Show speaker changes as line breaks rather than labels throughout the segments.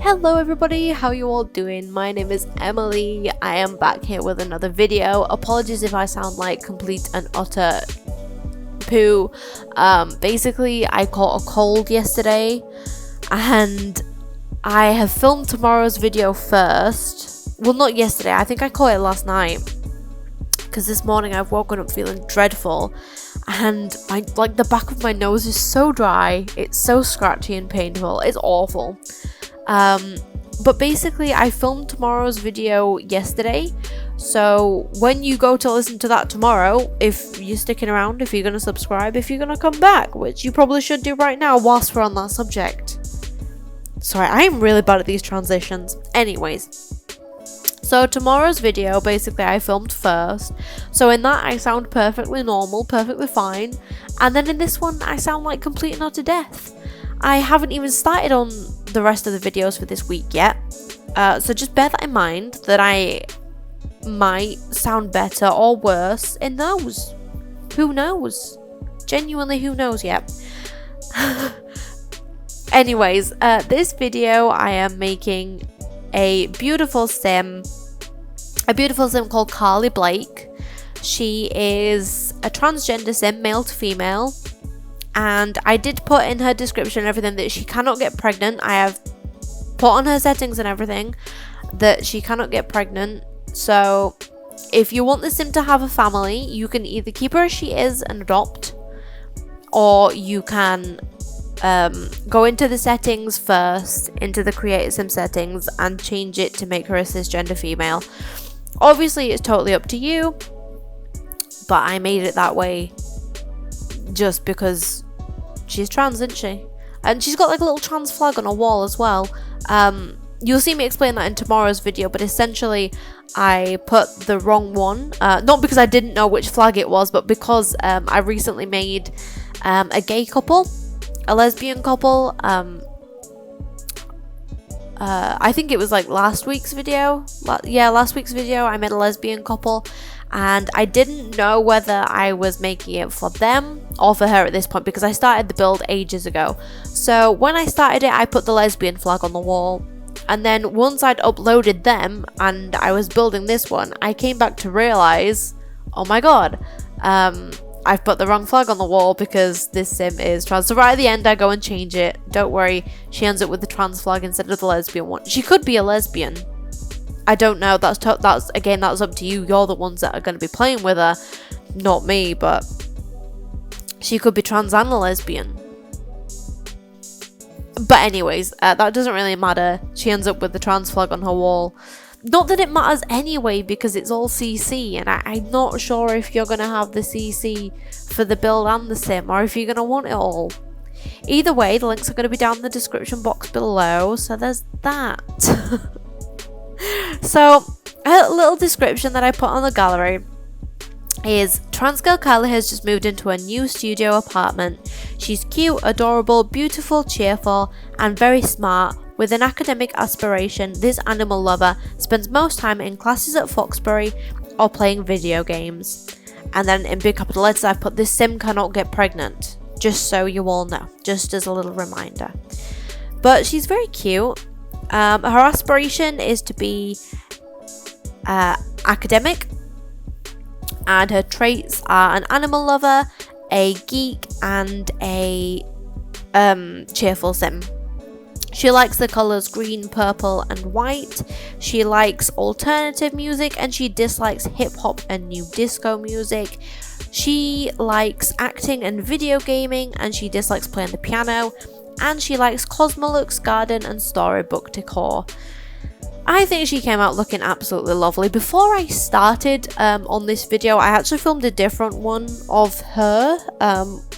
Hello everybody, how you all doing? My name is Emily. I am back here with another video. Apologies if I sound like complete and utter poo. Basically I caught a cold yesterday and I have filmed tomorrow's video first. Well, not yesterday, I think I caught it last night because this morning I've woken up feeling dreadful and the back of my nose is so dry. It's so scratchy and painful. It's awful. But basically I filmed tomorrow's video yesterday, so when you go to listen to that tomorrow, if you're sticking around, if you're going to subscribe, if you're going to come back, which you probably should do right now whilst we're on that subject. Sorry, I am really bad at these transitions. Anyways, so tomorrow's video, basically I filmed first, so in that I sound perfectly normal, perfectly fine, and then in this one I sound like complete and utter death. I haven't even started on the rest of the videos for this week yet, so just bear that in mind, that I might sound better or worse in those. Who knows? Genuinely, who knows yet? Anyways, this video I am making a beautiful sim called Karly Blake. She is a transgender sim, male to female. And I did put in her description and everything that she cannot get pregnant. I have put on her settings and everything that she cannot get pregnant. So if you want the sim to have a family, you can either keep her as she is and adopt, or you can go into the settings first, into the create a sim settings, and change it to make her a cisgender female. Obviously it's totally up to you, but I made it that way just because she's trans, isn't she? And she's got like a little trans flag on her wall as well. You'll see me explain that in tomorrow's video, but essentially I put the wrong one, not because I didn't know which flag it was, but because I recently made a gay couple, a lesbian couple. I think it was like last week's video. Last week's video I made a lesbian couple, and I didn't know whether I was making it for them or for her at this point because I started the build ages ago. So when I started it, I put the lesbian flag on the wall, and then once I'd uploaded them and I was building this one, I came back to realize, oh my god, I've put the wrong flag on the wall because this sim is trans. So right at the end I go and change it. Don't worry, she ends up with the trans flag instead of the lesbian one. She could be a lesbian, I don't know. That's up to you. You're the ones that are going to be playing with her, not me. But she could be trans and a lesbian. But anyways, that doesn't really matter. She ends up with the trans flag on her wall. Not that it matters anyway, because it's all CC, and I'm not sure if you're going to have the CC for the build and the sim, or if you're going to want it all. Either way, the links are going to be down in the description box below, so there's that. So, a little description that I put on the gallery is: Trans Girl Karly has just moved into a new studio apartment. She's cute, adorable, beautiful, cheerful, and very smart. With an academic aspiration, this animal lover spends most time in classes at Foxbury or playing video games. And then in big capital letters I've put, this sim cannot get pregnant. Just so you all know, just as a little reminder. But she's very cute. Her aspiration is to be academic, and her traits are an animal lover, a geek, and a cheerful sim. She likes the colours green, purple, and white. She likes alternative music, and she dislikes hip-hop and new disco music. She likes acting and video gaming, and she dislikes playing the piano. And she likes Cosmolux garden and storybook decor. I think she came out looking absolutely lovely. Before I started on this video, I actually filmed a different one of her,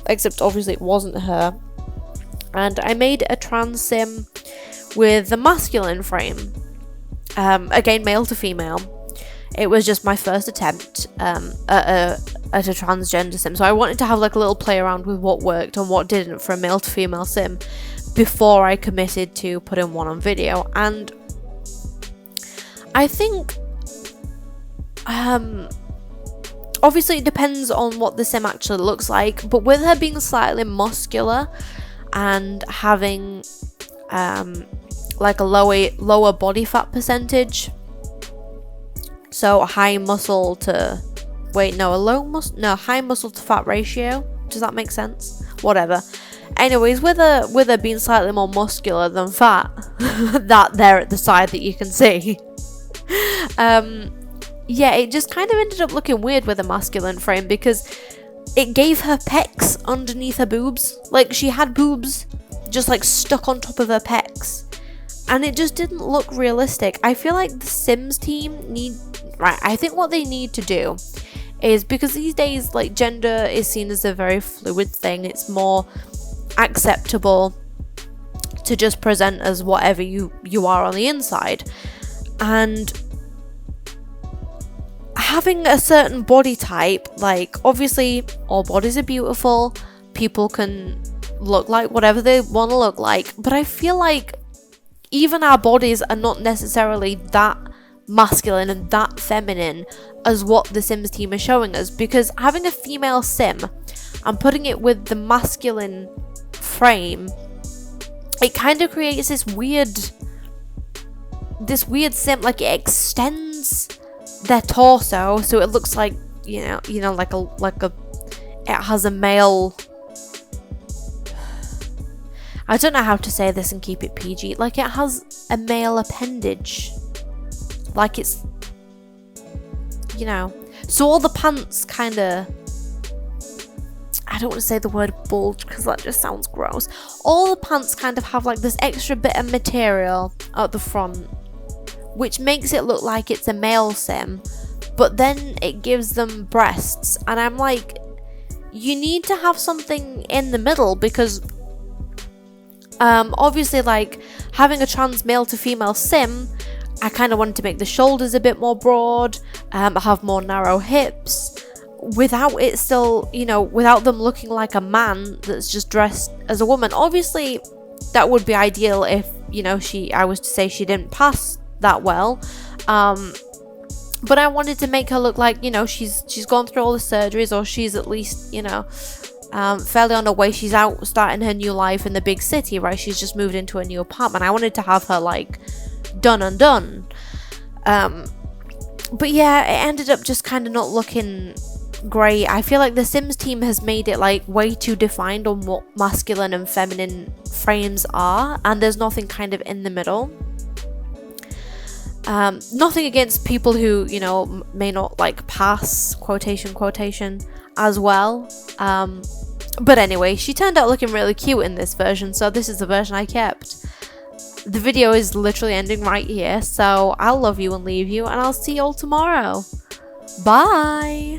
except obviously it wasn't her. And I made a trans sim with the masculine frame, again male to female. It was just my first attempt at a transgender sim, so I wanted to have like a little play around with what worked and what didn't for a male to female sim before I committed to putting one on video. And I think obviously it depends on what the sim actually looks like, but with her being slightly muscular and having like a lower body fat percentage, so high muscle to high muscle to fat ratio. Does that make sense? Whatever. Anyways, with her being slightly more muscular than fat, that there at the side that you can see, yeah, it just kind of ended up looking weird with a masculine frame, because it gave her pecs underneath her boobs. Like, she had boobs just like stuck on top of her pecs, and it just didn't look realistic. I feel like the Sims team I think what they need to do is, because these days, like, gender is seen as a very fluid thing, it's more acceptable to just present as whatever you are on the inside, and having a certain body type, like, obviously all bodies are beautiful, people can look like whatever they want to look like, but I feel like even our bodies are not necessarily that masculine and that feminine as what the Sims team is showing us, because having a female sim and putting it with the masculine frame, it kind of creates this weird sim, like, it extends their torso so it looks like, you know, like a it has a male, I don't know how to say this and keep it PG, like it has a male appendage, like it's, you know, so all the pants kind of, I don't want to say the word bulge because that just sounds gross, all the pants kind of have like this extra bit of material at the front, which makes it look like it's a male sim, but then it gives them breasts, and I'm like, you need to have something in the middle, because obviously, like, having a trans male to female sim, I kind of wanted to make the shoulders a bit more broad, have more narrow hips, without it still, you know, without them looking like a man that's just dressed as a woman. Obviously, that would be ideal if, you know, I was to say she didn't pass that well, but I wanted to make her look like, you know, she's gone through all the surgeries, or she's at least, you know, fairly on her way. She's out starting her new life in the big city, right? She's just moved into a new apartment. I wanted to have her like done and done, but yeah, it ended up just kind of not looking great. I feel like the Sims team has made it like way too defined on what masculine and feminine frames are, and there's nothing kind of in the middle. Nothing against people who, you know, may not like pass quotation as well, but anyway, she turned out looking really cute in this version, so this is the version I kept. The video is literally ending right here, so I'll love you and leave you, and I'll see you all tomorrow. Bye!